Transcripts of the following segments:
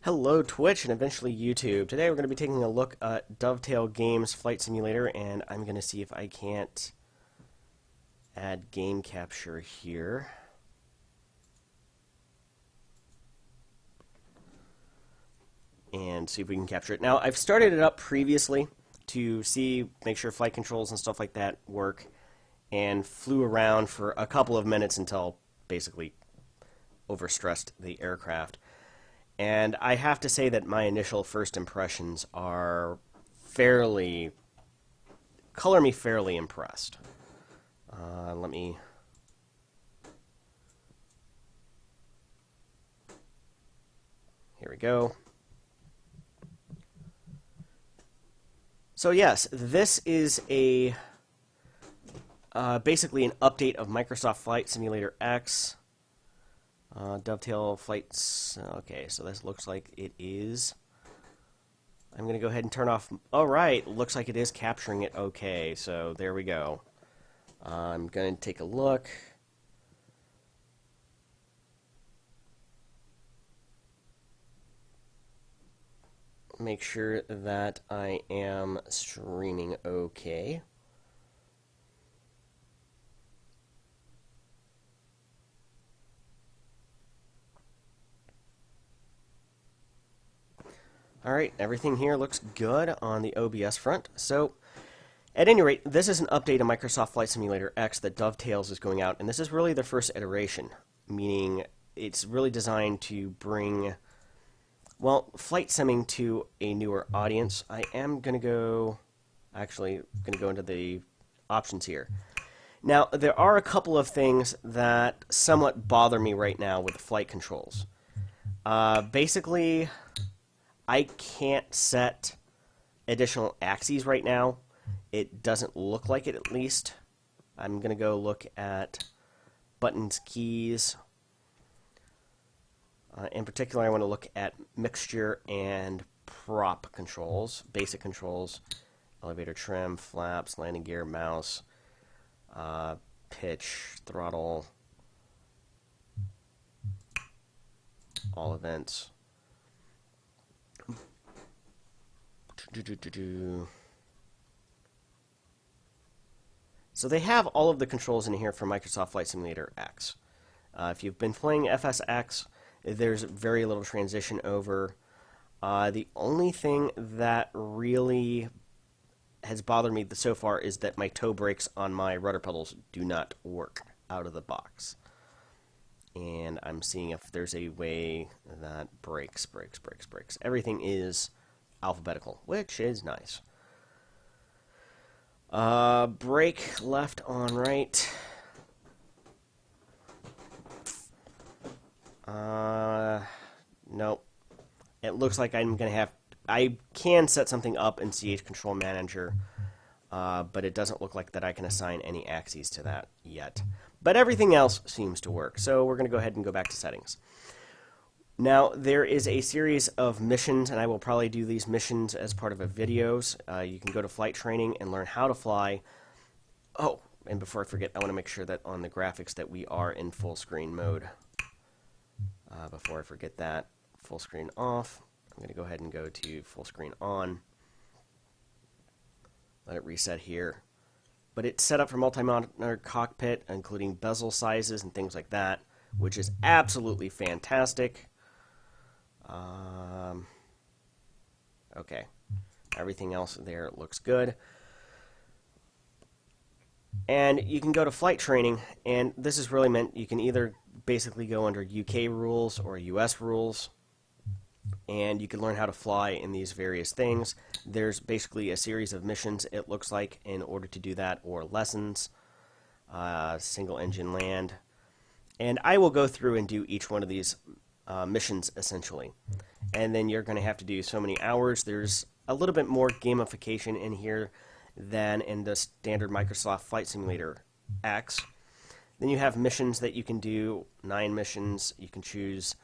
Hello Twitch and eventually YouTube. Today we're going to be taking a look at Dovetail Games Flight Simulator, and I'm going to see if I can't add game capture here. And see if we can capture it. Now, I've started it up previously to make sure flight controls and stuff like that work, and flew around for a couple of minutes until basically overstressed the aircraft. And I have to say that my initial first impressions are color me fairly impressed. Here we go. So yes, this is basically an update of Microsoft Flight Simulator X. Dovetail flights. Okay, so this looks like it is. I'm going to go ahead and turn off. All right, looks like it is capturing it. Okay, so there we go. I'm going to take a look. Make sure that I am streaming okay. Alright, everything here looks good on the OBS front. So, at any rate, this is an update of Microsoft Flight Simulator X that dovetails is going out, and this is really the first iteration, meaning it's really designed to bring, well, flight simming to a newer audience. I am going to go into the options here. Now, there are a couple of things that somewhat bother me right now with the flight controls. Basically, I can't set additional axes right now. It doesn't look like it, at least. I'm going to go look at buttons, keys. In particular, I want to look at mixture and prop controls, basic controls, elevator trim, flaps, landing gear, mouse, pitch, throttle, all events. So they have all of the controls in here for Microsoft Flight Simulator X. If you've been playing FSX, there's very little transition over. The only thing that really has bothered me so far is that my toe brakes on my rudder pedals do not work out of the box. And I'm seeing if there's a way that brakes. Everything is alphabetical, which is nice. Brake left on right. Nope. It looks like I'm gonna have. I can set something up in CH Control Manager, but it doesn't look like that I can assign any axes to that yet. But everything else seems to work, so we're gonna go ahead and go back to settings. Now, there is a series of missions, and I will probably do these missions as part of a videos. You can go to flight training and learn how to fly. Oh, and before I forget, I want to make sure that on the graphics that we are in full screen mode. Before I forget that, full screen off. I'm going to go ahead and go to full screen on. Let it reset here. But it's set up for multi-monitor cockpit, including bezel sizes and things like that, which is absolutely fantastic. Okay, everything else there looks good. And you can go to flight training, and this is really meant, you can either basically go under UK rules or US rules, and you can learn how to fly in these various things. There's basically a series of missions, it looks like, in order to do that, or lessons, single engine land. And I will go through and do each one of these missions, essentially. And then you're going to have to do so many hours. There's a little bit more gamification in here than in the standard Microsoft Flight Simulator X. Then you have missions that you can do, 9 missions. You can choose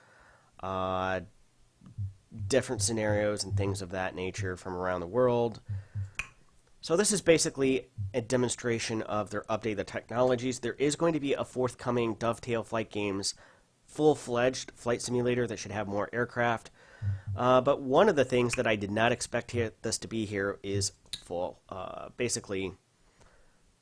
different scenarios and things of that nature from around the world. So this is basically a demonstration of their updated technologies. There is going to be a forthcoming Dovetail Flight Games full-fledged flight simulator that should have more aircraft. But one of the things that I did not expect this to be here is basically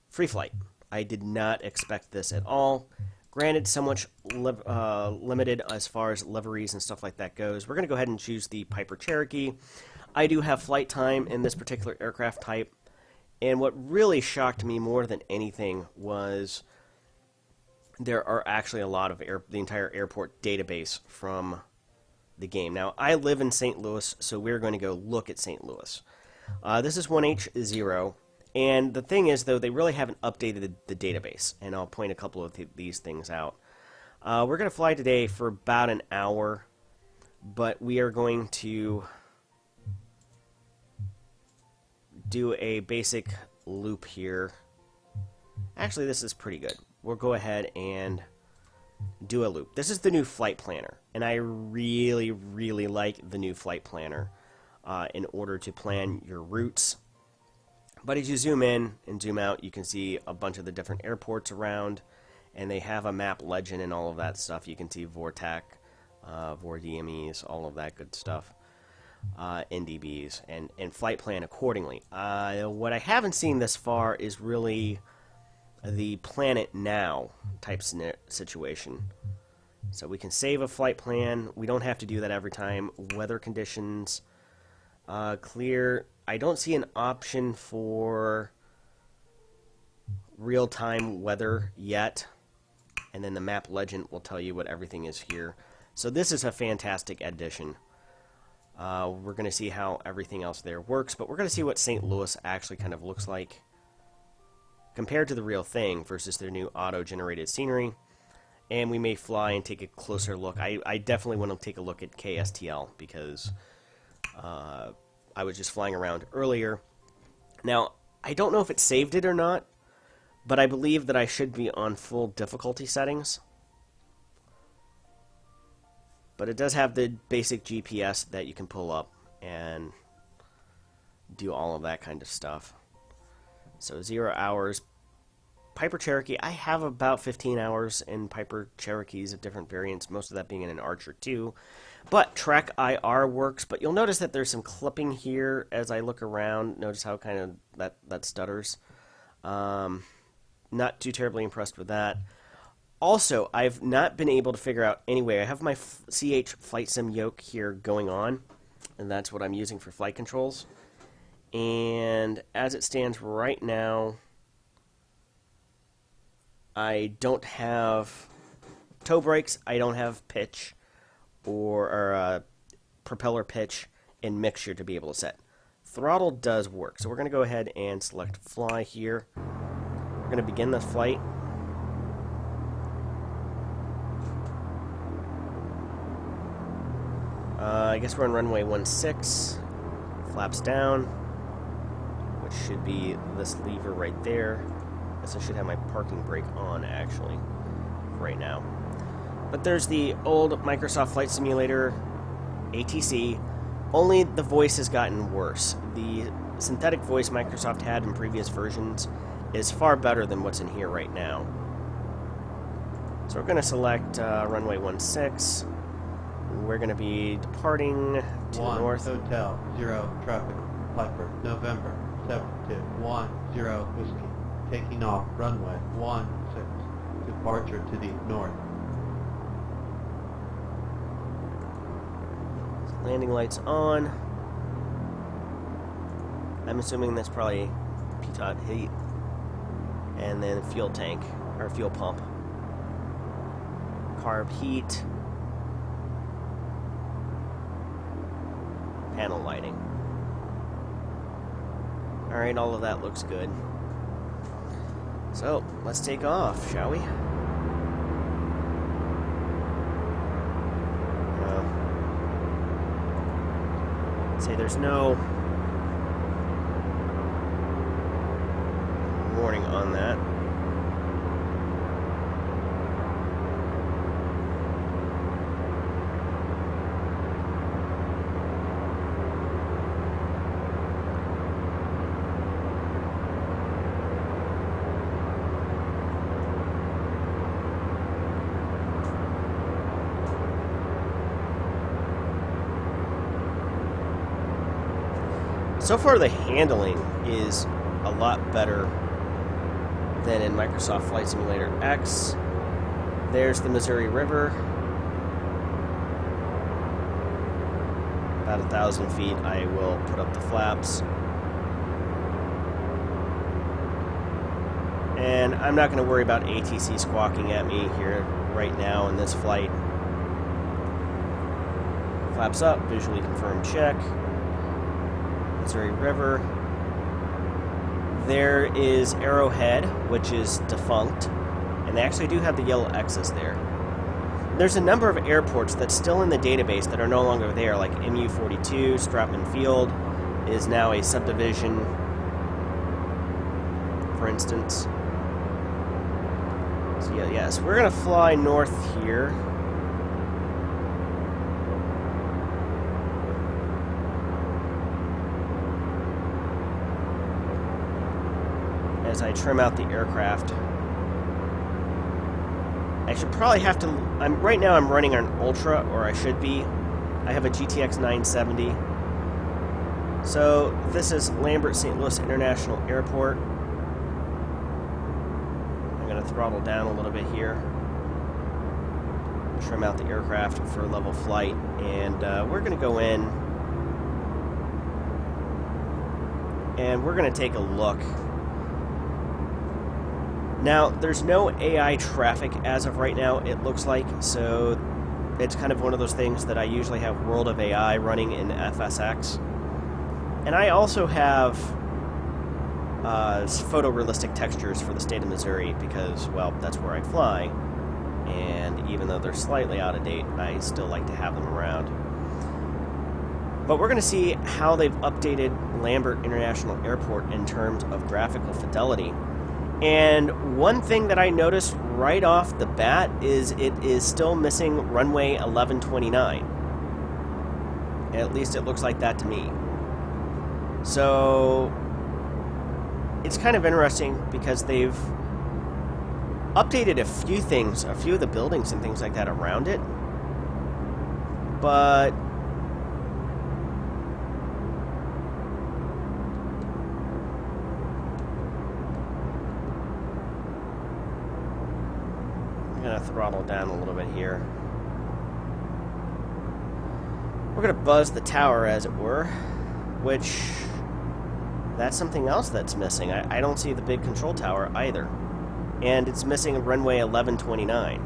free flight. I did not expect this at all. Granted, somewhat limited as far as liveries and stuff like that goes. We're going to go ahead and choose the Piper Cherokee. I do have flight time in this particular aircraft type. And what really shocked me more than anything was there are actually a lot of the entire airport database from the game. Now, I live in St. Louis, so we're going to go look at St. Louis. This is 1H0. And the thing is, though, they really haven't updated the database, and I'll point a couple of these things out. We're going to fly today for about an hour, but we are going to do a basic loop here. Actually, this is pretty good. We'll go ahead and do a loop. This is the new flight planner, and I really, really like the new flight planner in order to plan your routes. But as you zoom in and zoom out, you can see a bunch of the different airports around, and they have a map legend and all of that stuff. You can see VORTAC, VORDMEs, all of that good stuff, NDBs, and flight plan accordingly. What I haven't seen thus far is really the Planet Now type situation. So we can save a flight plan. We don't have to do that every time. Weather conditions, clear. I don't see an option for real-time weather yet, and then the map legend will tell you what everything is here. So this is a fantastic addition. We're going to see how everything else there works, but we're going to see what St. Louis actually kind of looks like compared to the real thing versus their new auto-generated scenery. And we may fly and take a closer look. I definitely want to take a look at KSTL because I was just flying around earlier. Now, I don't know if it saved it or not, but I believe that I should be on full difficulty settings. But it does have the basic GPS that you can pull up and do all of that kind of stuff. So 0 hours. Piper Cherokee, I have about 15 hours in Piper Cherokees of different variants, most of that being in an Archer 2. But Track IR works, but you'll notice that there's some clipping here as I look around. Notice how kind of that stutters. Not too terribly impressed with that. Also, I've not been able to figure out anyway. I have my CH Flight Sim yoke here going on, and that's what I'm using for flight controls. And as it stands right now, I don't have toe brakes, I don't have pitch or propeller pitch and mixture to be able to set. Throttle does work, so we're going to go ahead and select fly here. We're going to begin the flight. I guess we're on runway 16, flaps down, which should be this lever right there. I guess I should have my parking brake on, actually, right now. But there's the old Microsoft Flight Simulator ATC, only the voice has gotten worse. The synthetic voice Microsoft had in previous versions is far better than what's in here right now. So we're going to select runway 16. We're going to be departing to the north. Hotel, 0, traffic, Piper, November, 7210 Whiskey. Taking off, runway 16, departure to the north. Landing lights on. I'm assuming that's probably pitot heat. And then fuel tank, or fuel pump. Carb heat. Panel lighting. Alright, all of that looks good. So, let's take off, shall we? Say there's no warning on that. So far, the handling is a lot better than in Microsoft Flight Simulator X. There's the Missouri River. About 1,000 feet, I will put up the flaps. And I'm not going to worry about ATC squawking at me here right now in this flight. Flaps up, visually confirmed check. Missouri River. There is Arrowhead, which is defunct, and they actually do have the yellow X's there. There's a number of airports that's still in the database that are no longer there, like MU-42, Stratman Field is now a subdivision, for instance. So yes, we're going to fly north here. As I trim out the aircraft. I should probably have to... right now I'm running on Ultra, or I should be. I have a GTX 970. So this is Lambert St. Louis International Airport. I'm going to throttle down a little bit here. Trim out the aircraft for level flight. And we're going to go in. And we're going to take a look. Now, there's no AI traffic as of right now, it looks like, so it's kind of one of those things that I usually have World of AI running in FSX. And I also have photorealistic textures for the state of Missouri because, well, that's where I fly. And even though they're slightly out of date, I still like to have them around. But we're going to see how they've updated Lambert International Airport in terms of graphical fidelity. And one thing that I noticed right off the bat is it is still missing runway 1129. At least it looks like that to me. So it's kind of interesting because they've updated a few things, a few of the buildings and things like that around it. But I'm going to throttle down a little bit here. We're going to buzz the tower, as it were, which that's something else that's missing. I don't see the big control tower either. And it's missing runway 1129,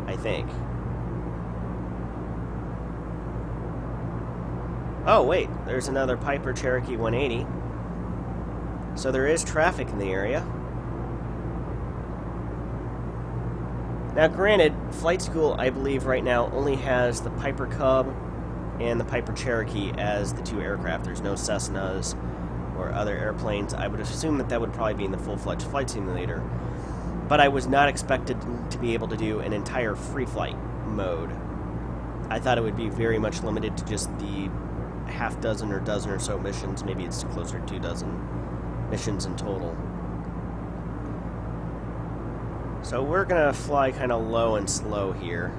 I think. Oh, wait, there's another Piper Cherokee 180. So there is traffic in the area. Now, granted, flight school, I believe, right now only has the Piper Cub and the Piper Cherokee as the two aircraft. There's no Cessnas or other airplanes. I would assume that that would probably be in the full-fledged flight simulator. But I was not expected to be able to do an entire free flight mode. I thought it would be very much limited to just the half dozen or dozen or so missions. Maybe it's closer to 2 dozen missions in total. So we're going to fly kind of low and slow here.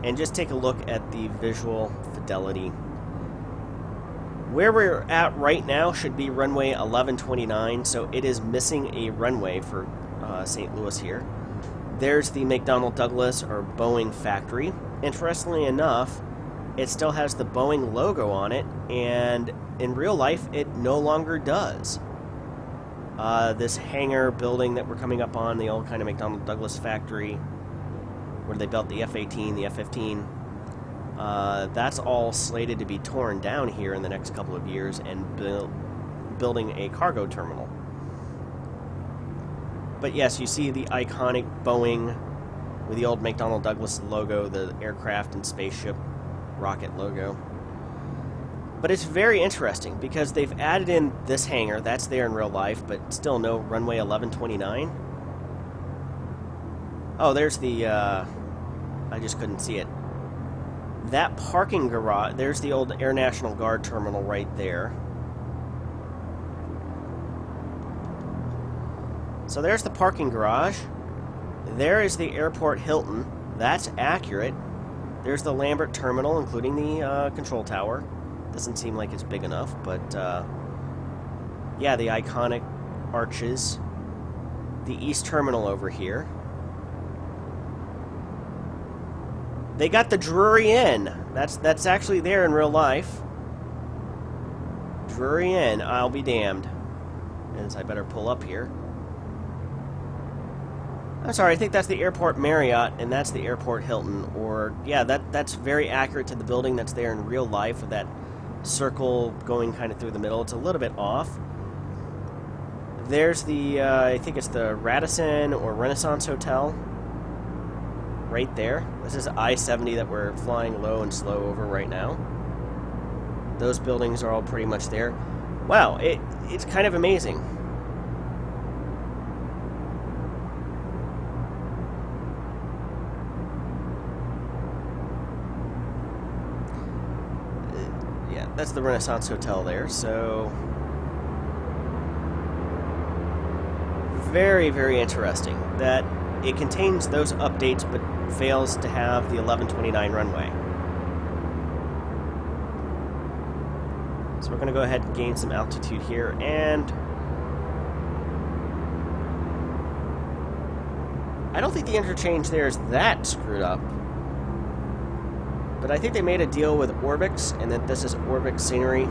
And just take a look at the visual fidelity. Where we're at right now should be runway 1129, so it is missing a runway for St. Louis here. There's the McDonnell Douglas or Boeing factory. Interestingly enough, it still has the Boeing logo on it, and in real life it no longer does. This hangar building that we're coming up on, the old kind of McDonnell Douglas factory, where they built the F-18, the F-15, that's all slated to be torn down here in the next couple of years and building a cargo terminal. But yes, you see the iconic Boeing with the old McDonnell Douglas logo, the aircraft and spaceship rocket logo. But it's very interesting because they've added in this hangar, that's there in real life, but still no runway 1129. Oh, there's the, I just couldn't see it. That parking garage, there's the old Air National Guard terminal right there. So there's the parking garage. There is the Airport Hilton. That's accurate. There's the Lambert Terminal, including the control tower. Doesn't seem like it's big enough, but yeah, the iconic arches. The East Terminal over here. They got the Drury Inn. That's actually there in real life. Drury Inn, I'll be damned. As I better pull up here. I'm sorry, I think that's the Airport Marriott, and that's the Airport Hilton. Or, yeah, that's very accurate to the building that's there in real life with that circle going kind of through the middle. It's a little bit off. There's the, I think it's the Radisson or Renaissance Hotel. Right there. This is I-70 that we're flying low and slow over right now. Those buildings are all pretty much there. Wow, it's kind of amazing. Yeah, that's the Renaissance Hotel there, so... Very, very interesting that it contains those updates but fails to have the 1129 runway. So we're going to go ahead and gain some altitude here, and I don't think the interchange there is that screwed up. But I think they made a deal with Orbix, and that this is Orbix scenery.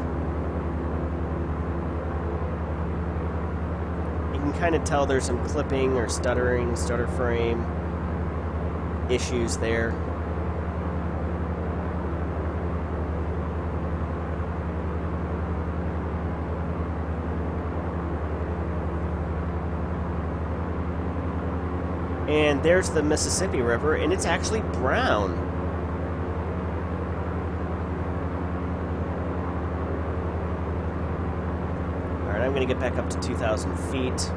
You can kind of tell there's some clipping or stuttering, stutter frame issues there. And there's the Mississippi River, and it's actually brown. Alright, I'm going to get back up to 2,000 feet.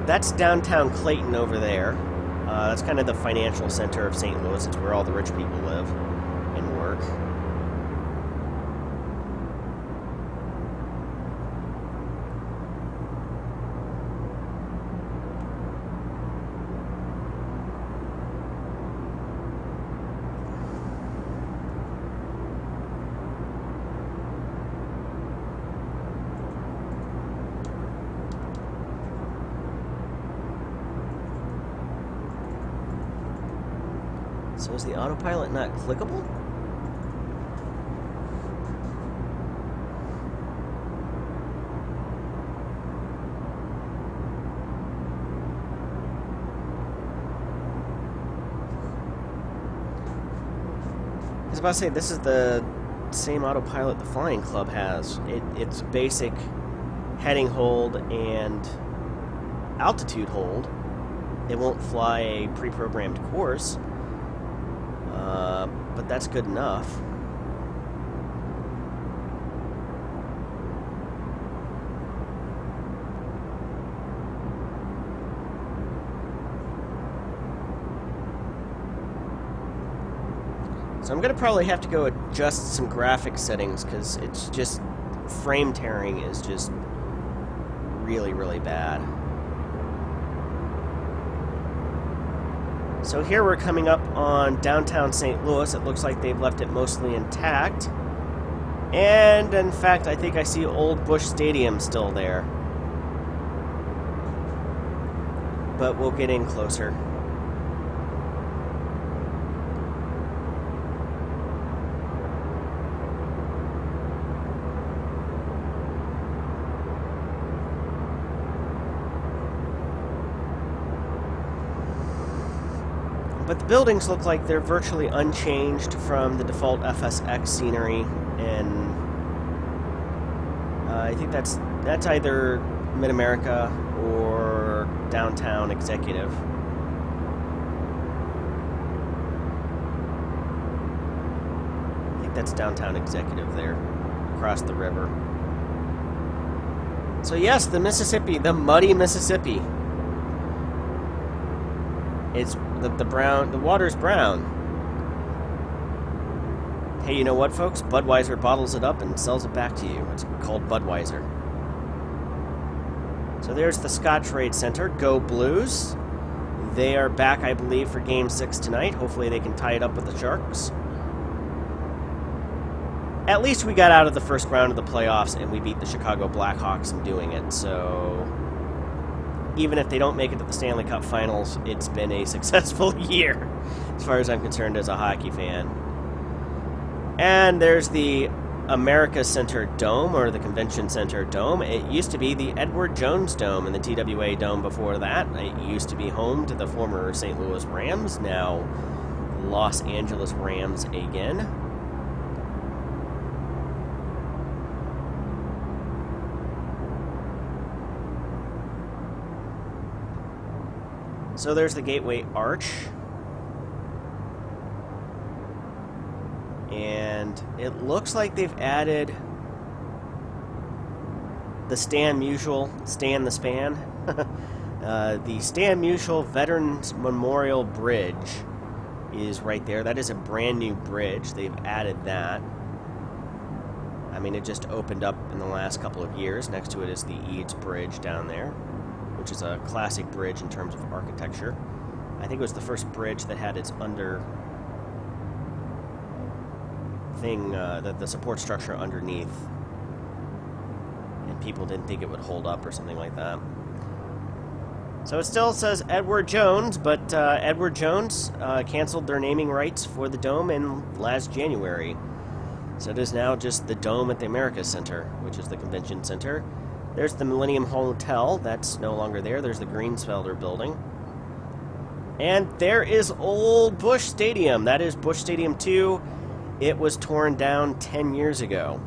That's downtown Clayton over there. That's kind of the financial center of St. Louis. It's where all the rich people live and work. So is the autopilot not clickable? I was about to say, this is the same autopilot the Flying Club has. It's basic heading hold and altitude hold. It won't fly a pre-programmed course. But that's good enough. So I'm going to probably have to go adjust some graphic settings because it's just, frame tearing is just really, really bad. So here we're coming up on downtown St. Louis. It looks like they've left it mostly intact. And in fact, I think I see Old Busch Stadium still there. But we'll get in closer. But the buildings look like they're virtually unchanged from the default FSX scenery, and I think that's either Mid-America or Downtown Executive. I think that's Downtown Executive there, across the river. So yes, the Mississippi, the muddy Mississippi. It's the water's brown. Hey, you know what, folks? Budweiser bottles it up and sells it back to you. It's called Budweiser. So there's the Scottrade Center. Go Blues. They are back, I believe, for Game 6 tonight. Hopefully they can tie it up with the Sharks. At least we got out of the first round of the playoffs and we beat the Chicago Blackhawks in doing it. So even if they don't make it to the Stanley Cup Finals, it's been a successful year, as far as I'm concerned as a hockey fan. And there's the America Center Dome, or the Convention Center Dome. It used to be the Edward Jones Dome and the TWA Dome before that. It used to be home to the former St. Louis Rams, now Los Angeles Rams again. So there's the Gateway Arch. And it looks like they've added the Stan Musial, Stan the Span, the Stan Musial Veterans Memorial Bridge is right there. That is a brand new bridge. They've added that. I mean, it just opened up in the last couple of years. Next to it is the Eads Bridge down there, which is a classic bridge in terms of architecture. I think it was the first bridge that had its under thing, the support structure underneath, and people didn't think it would hold up or something like that. So it still says Edward Jones, but Edward Jones canceled their naming rights for the Dome in last January. So it is now just the Dome at the Americas Center, which is the Convention Center. There's the Millennium Hotel. That's no longer there. There's the Greensfelder Building. And there is Old Busch Stadium. That is Busch Stadium 2. It was torn down 10 years ago.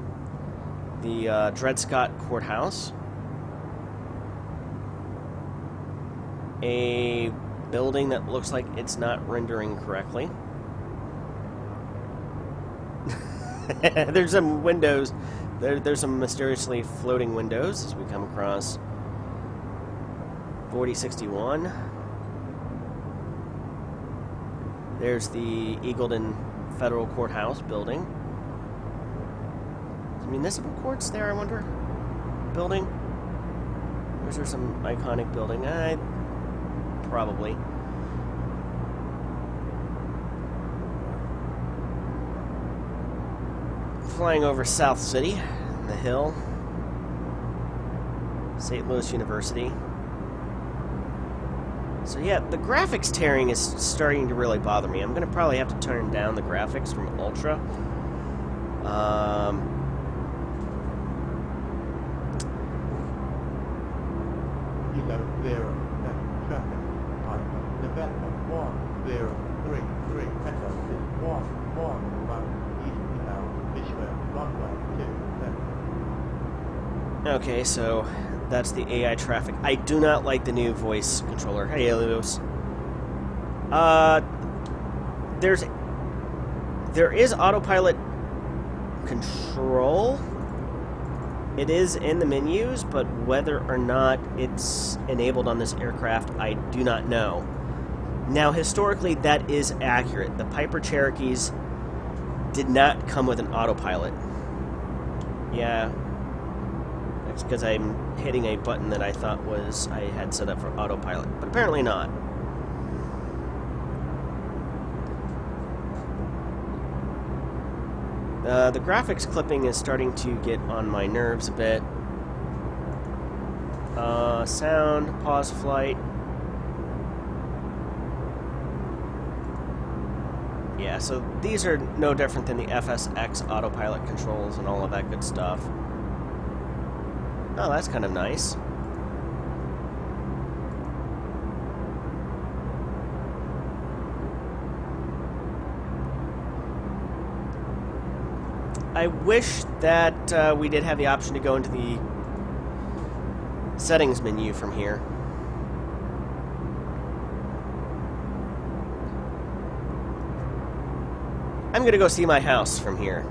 The Dred Scott Courthouse. A building that looks like it's not rendering correctly. There's some windows. There's some mysteriously floating windows as we come across 4061. There's the Eagleton Federal Courthouse building. Is municipal courts there, I wonder? Building? Or is there some iconic building? Probably. Flying over South City, the hill. St. Louis University. So yeah, the graphics tearing is starting to really bother me. I'm going to probably have to turn down the graphics from Ultra. Kilo 0, traffic, November 1033, Echo is 111, East Kilo, Fishwell, runway 27. Okay, so that's the AI traffic. I do not like the new voice controller. Hey, Elios. There is autopilot control. It is in the menus, but whether or not it's enabled on this aircraft, I do not know. Now, historically, that is accurate. The Piper Cherokees did not come with an autopilot. Yeah. That's because I'm hitting a button that I thought I had set up for autopilot, but apparently not. The graphics clipping is starting to get on my nerves a bit. Sound, pause flight. Yeah, so these are no different than the FSX autopilot controls and all of that good stuff. Oh, that's kind of nice. I wish that we did have the option to go into the settings menu from here. I'm gonna go see my house from here.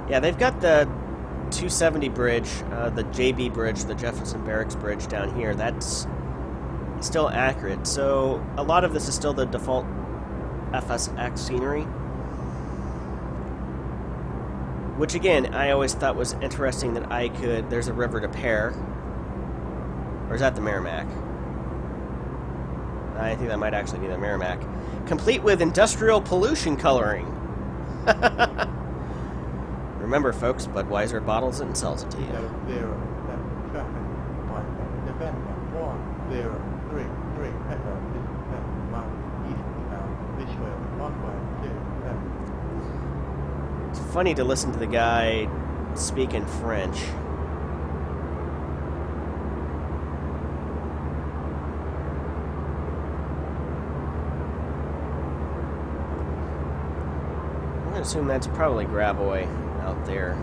Yeah, they've got the 270 bridge, the JB bridge, the Jefferson Barracks bridge down here. That's still accurate. So a lot of this is still the default FSX scenery. Which again, I always thought was interesting that I could... There's a river to pair. Or is that the Merrimack? I think that might actually be the Merrimack. Complete with industrial pollution coloring. Remember, folks, Budweiser bottles it and sells it to you. It's funny to listen to the guy speak in French. I'm going to assume that's probably Gravois out there.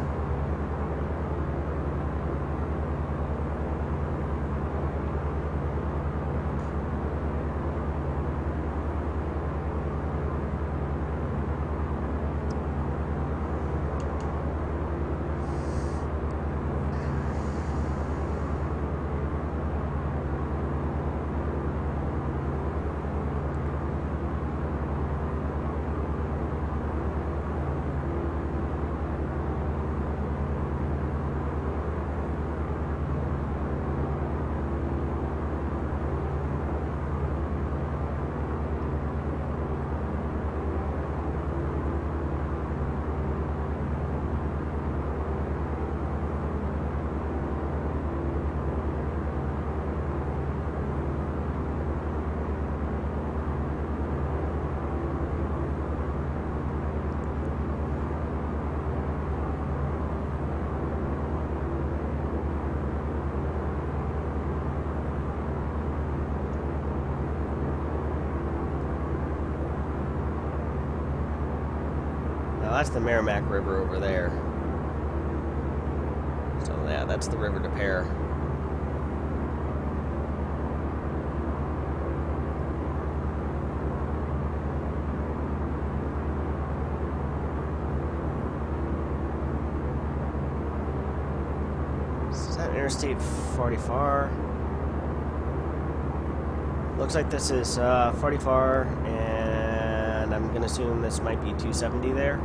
Now that's the Merrimack River over there. So yeah, that's the river to pair. Is that Interstate 44? Looks like this is 44, and I'm going to assume this might be 270 there.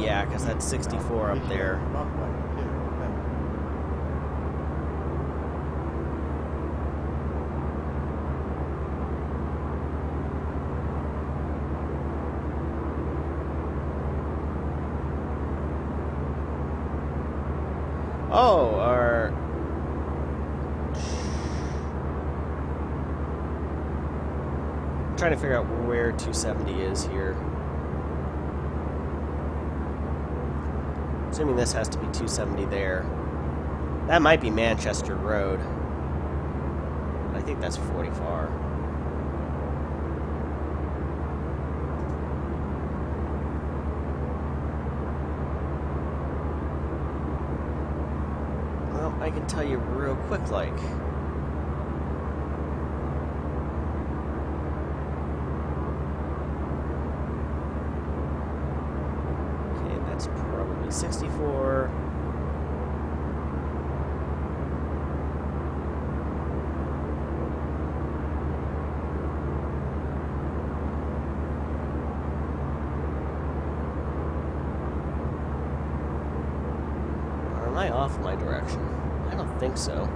Yeah, because that's 64 up there. Oh, our... I'm trying to figure out where 270 is here. Assuming this has to be 270 there. That might be Manchester Road. I think that's 44. Well, I can tell you real quick, like. Okay, that's probably 64. Or am I off my direction? I don't think so.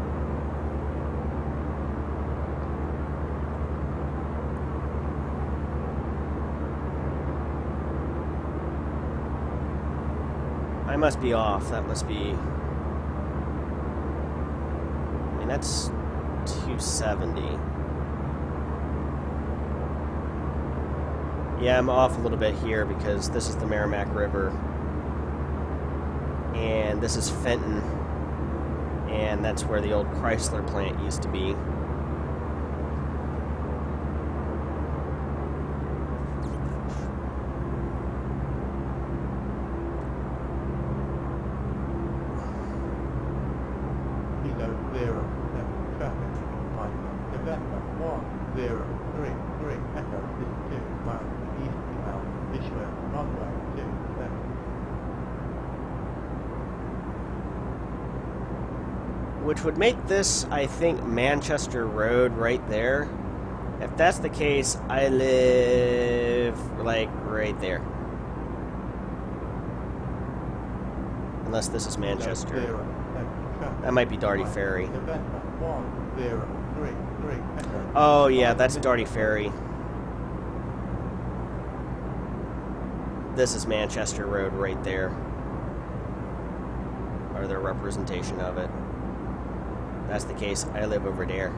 I must be off. That must be... I mean, that's 270. Yeah, I'm off a little bit here because this is the Merrimack River. And this is Fenton. And that's where the old Chrysler plant used to be. Which would make this, I think, Manchester Road right there. If that's the case, I live, like, right there. Unless this is Manchester. That might be Darty Ferry. Oh, yeah, that's Darty Ferry. This is Manchester Road right there. Or their representation of it. If that's the case, I live over there.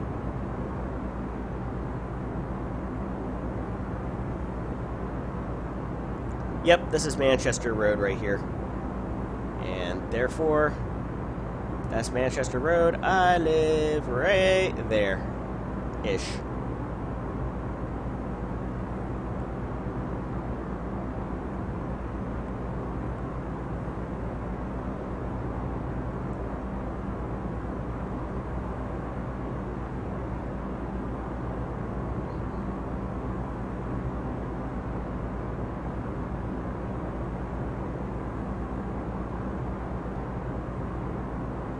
Yep, this is Manchester Road right here. And therefore, that's Manchester Road. I live right there-ish.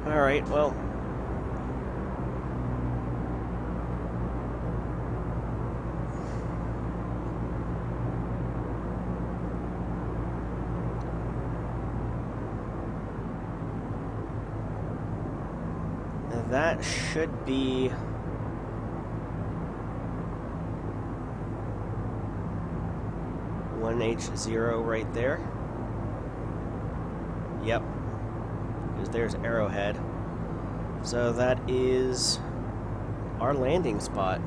Alright, well. That should be... H0 right there. Yep. Because there's Arrowhead. So that is our landing spot.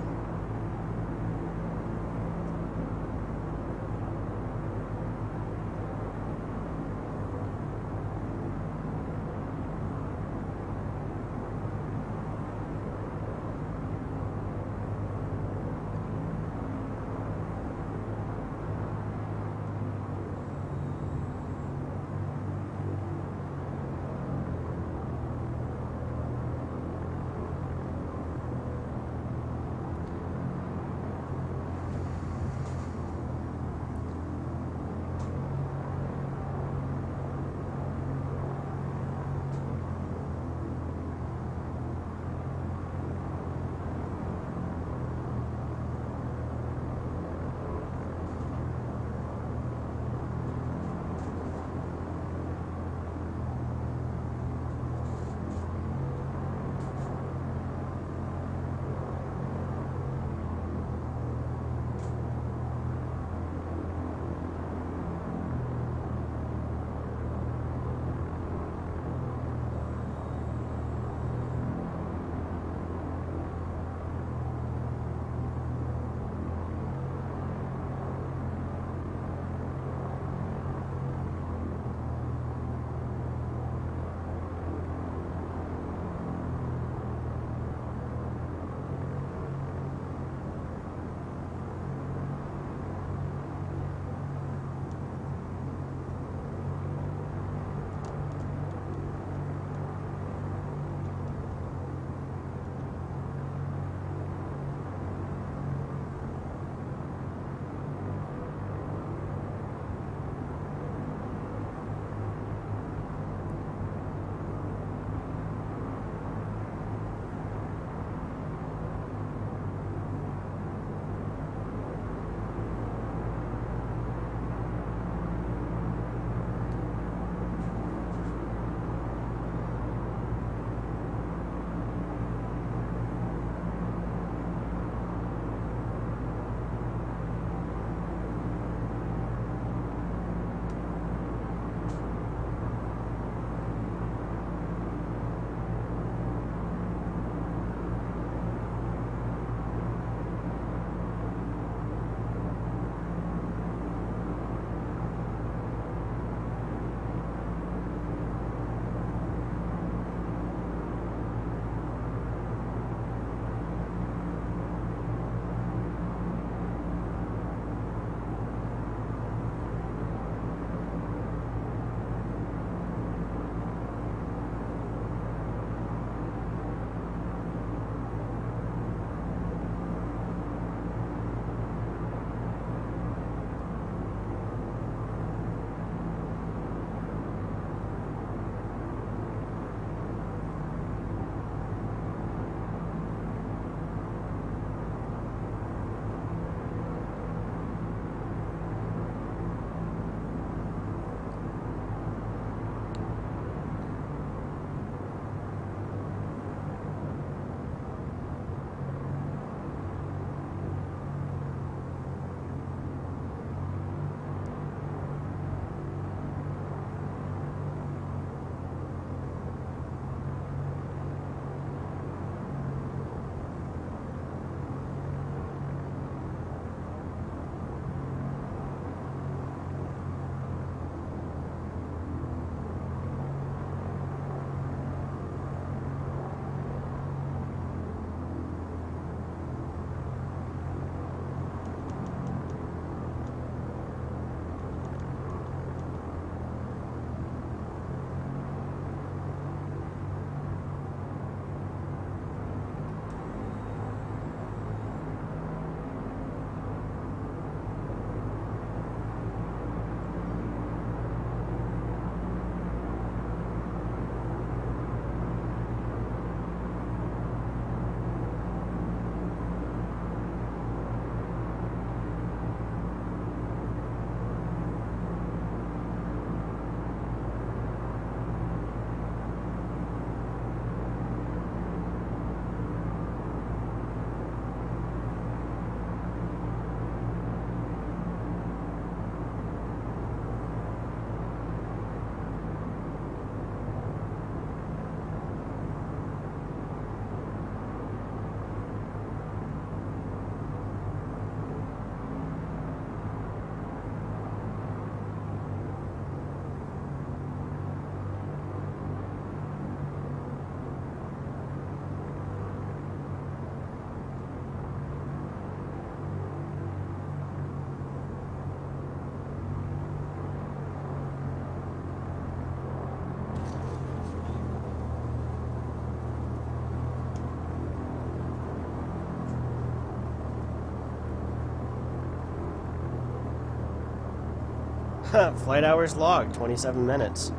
Flight hours logged, 27 minutes.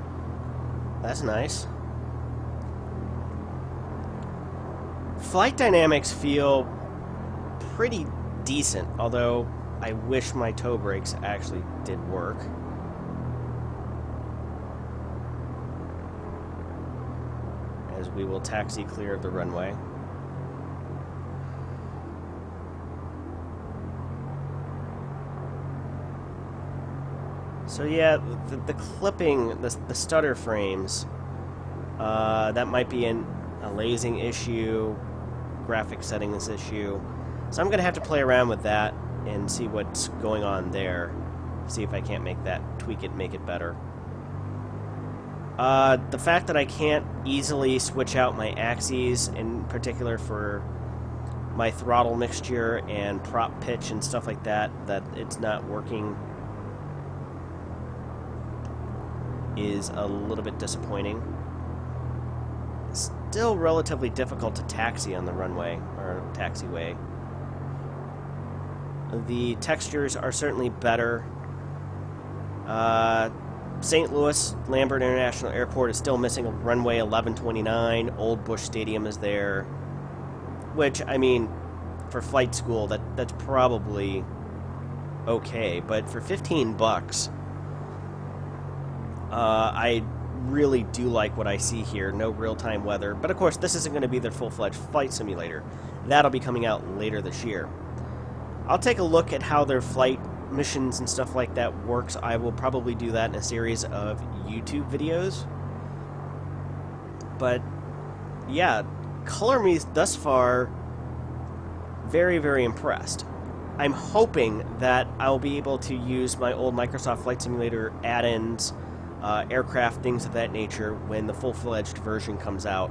That's nice. Flight dynamics feel pretty decent, although I wish my toe brakes actually did work. As we will taxi clear of the runway. So yeah, the clipping, the stutter frames, that might be a lasing issue, graphic settings issue. So I'm going to have to play around with that and see what's going on there. See if I can't tweak it, make it better. The fact that I can't easily switch out my axes, in particular for my throttle mixture and prop pitch and stuff like that it's not working, is a little bit disappointing. Still relatively difficult to taxi on the runway, or taxiway. The textures are certainly better. St. Louis Lambert International Airport is still missing a runway 1129. Old Bush Stadium is there. Which, I mean, for flight school, that's probably okay. But for $15, I really do like what I see here. No real-time weather. But of course, this isn't going to be their full-fledged flight simulator. That'll be coming out later this year. I'll take a look at how their flight missions and stuff like that works. I will probably do that in a series of YouTube videos. But yeah, Color Me thus far, very, very impressed. I'm hoping that I'll be able to use my old Microsoft Flight Simulator add-ins, aircraft, things of that nature, when the full-fledged version comes out,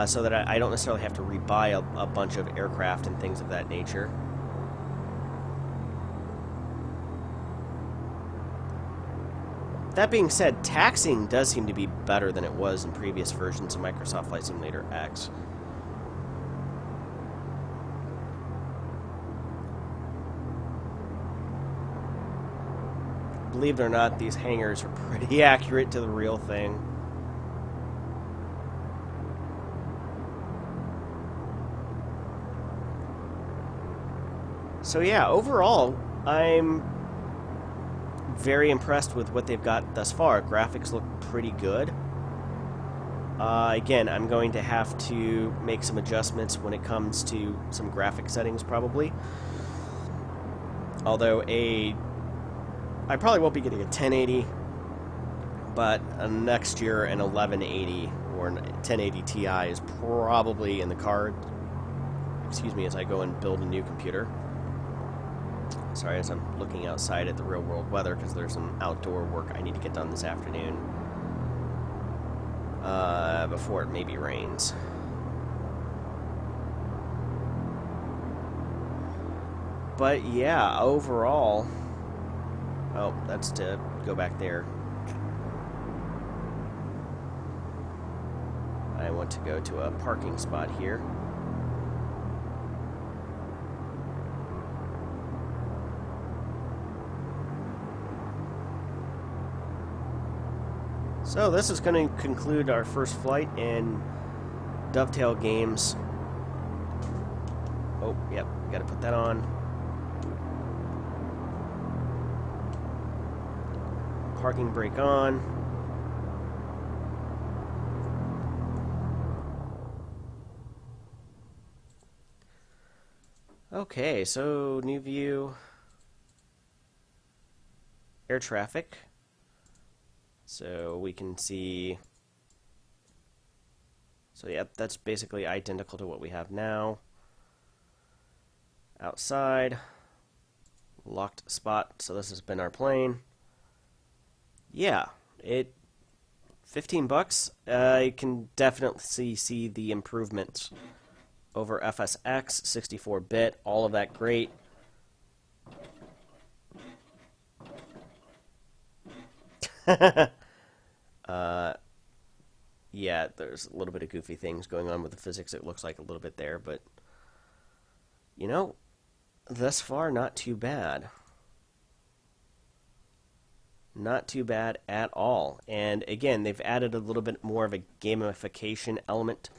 so that I don't necessarily have to rebuy a bunch of aircraft and things of that nature. That being said, taxiing does seem to be better than it was in previous versions of Microsoft Flight Simulator X. Believe it or not, these hangars are pretty accurate to the real thing. So yeah, overall, I'm very impressed with what they've got thus far. Graphics look pretty good. Again, I'm going to have to make some adjustments when it comes to some graphic settings, probably. Although I probably won't be getting a 1080, but next year an 1180 or an 1080 Ti is probably in the card. Excuse me as I go and build a new computer. Sorry, as I'm looking outside at the real-world weather, because there's some outdoor work I need to get done this afternoon before it maybe rains. But yeah, overall... Oh, that's to go back there. I want to go to a parking spot here. So this is going to conclude our first flight in Dovetail Games. Oh, yep, got to put that on. Parking brake on. Okay, so new view. Air traffic. So we can see, so yeah, that's basically identical to what we have now. Outside, locked spot, so this has been our plane. Yeah, $15, I can definitely see the improvements over FSX, 64-bit, all of that great. Yeah, there's a little bit of goofy things going on with the physics. It looks like a little bit there, but you know, thus far not too bad. Not too bad at all. And again, they've added a little bit more of a gamification element.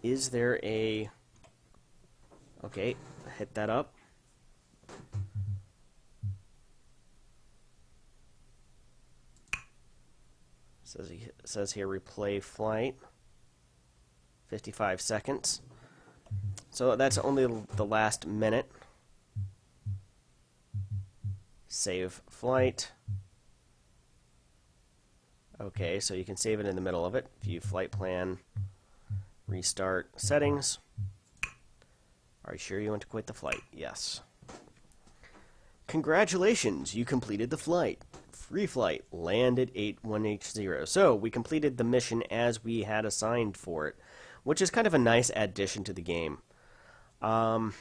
Is there a... Okay, hit that up. Says here replay flight. 55 seconds. So that's only the last minute. Save flight. Okay, so you can save it in the middle of it. View flight plan. Restart settings. Are you sure you want to quit the flight? Yes. Congratulations, you completed the flight. Free flight. Land at 81H0. So we completed the mission as we had assigned for it, which is kind of a nice addition to the game. Yeah,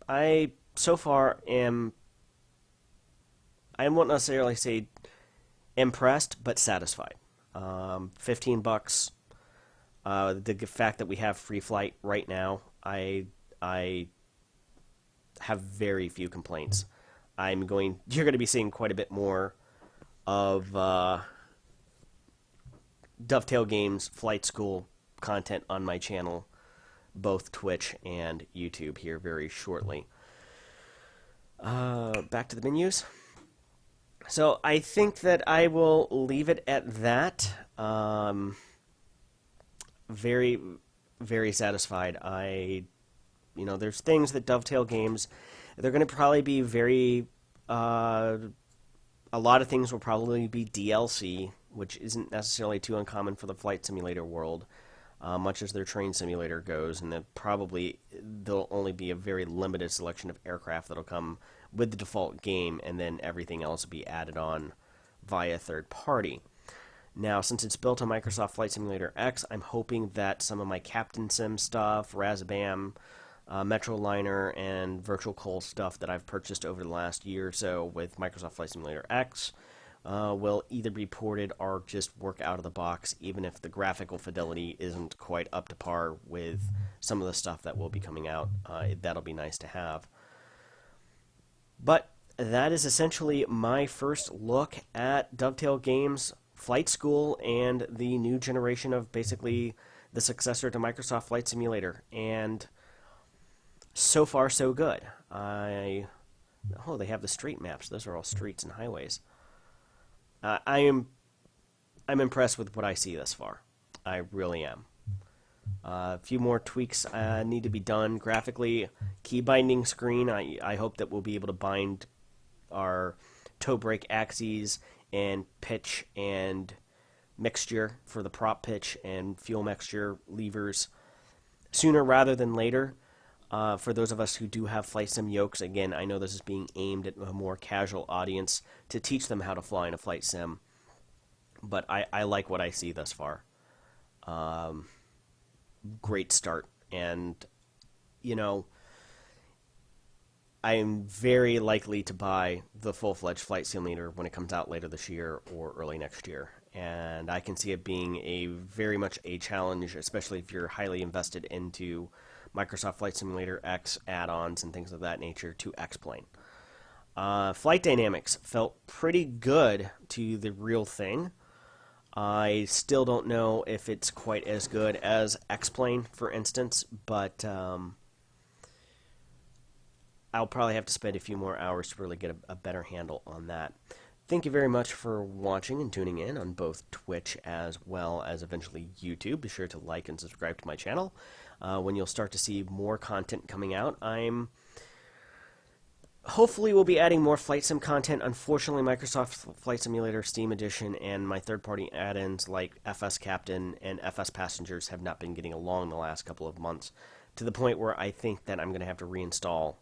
I so far I won't necessarily say impressed, but satisfied. $15. The fact that we have free flight right now, I have very few complaints. You're going to be seeing quite a bit more of Dovetail Games Flight School content on my channel, both Twitch and YouTube, here very shortly. Back to the menus. So I think that I will leave it at that. Very, very satisfied. There's things that Dovetail Games, they're going to probably be very, a lot of things will probably be DLC, which isn't necessarily too uncommon for the flight simulator world, much as their train simulator goes, and there'll only be a very limited selection of aircraft that'll come with the default game, and then everything else will be added on via third party. Now, since it's built on Microsoft Flight Simulator X, I'm hoping that some of my Captain Sim stuff, Razabam, Metroliner, and Virtual Coal stuff that I've purchased over the last year or so with Microsoft Flight Simulator X will either be ported or just work out of the box, even if the graphical fidelity isn't quite up to par with some of the stuff that will be coming out. That'll be nice to have. But that is essentially my first look at Dovetail Games Flight School and the new generation of basically the successor to Microsoft Flight Simulator. And so far, so good. They have the street maps. Those are all streets and highways. I'm impressed with what I see thus far. I really am. A few more tweaks need to be done graphically. Key binding screen. I hope that we'll be able to bind our toe brake axes and pitch and mixture for the prop pitch and fuel mixture levers sooner rather than later. For those of us who do have flight sim yokes, again, I know this is being aimed at a more casual audience to teach them how to fly in a flight sim, but I like what I see thus far. Great start, and I am very likely to buy the full-fledged flight simulator when it comes out later this year or early next year, and I can see it being very much a challenge, especially if you're highly invested into Microsoft Flight Simulator X add-ons and things of that nature to X-Plane. Flight dynamics felt pretty good to the real thing. I still don't know if it's quite as good as X-Plane, for instance, but I'll probably have to spend a few more hours to really get a better handle on that. Thank you very much for watching and tuning in on both Twitch as well as eventually YouTube. Be sure to like and subscribe to my channel. When you'll start to see more content coming out, hopefully we'll be adding more Flight Sim content. Unfortunately, Microsoft Flight Simulator Steam Edition and my third-party add-ins like FS Captain and FS Passengers have not been getting along the last couple of months, to the point where I think that I'm going to have to reinstall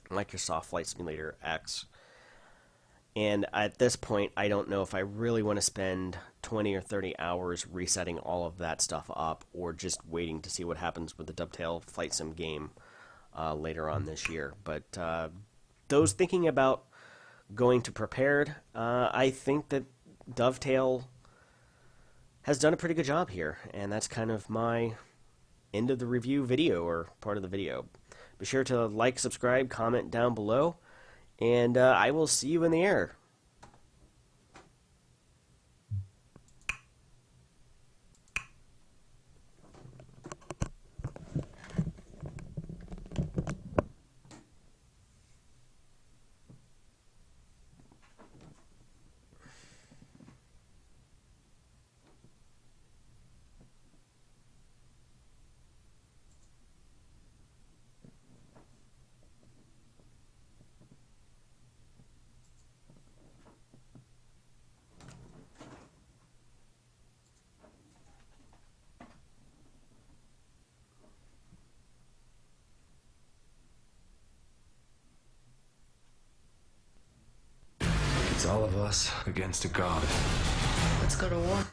Microsoft Flight Simulator X. And at this point, I don't know if I really want to spend 20 or 30 hours resetting all of that stuff up, or just waiting to see what happens with the Dovetail Flight Sim game later on this year. But those thinking about going to Prepared, I think that Dovetail has done a pretty good job here, and that's kind of my end of the review video, or part of the video. Be sure to like, subscribe, comment down below, and I will see you in the air. It's all of us against a god. Let's go to war.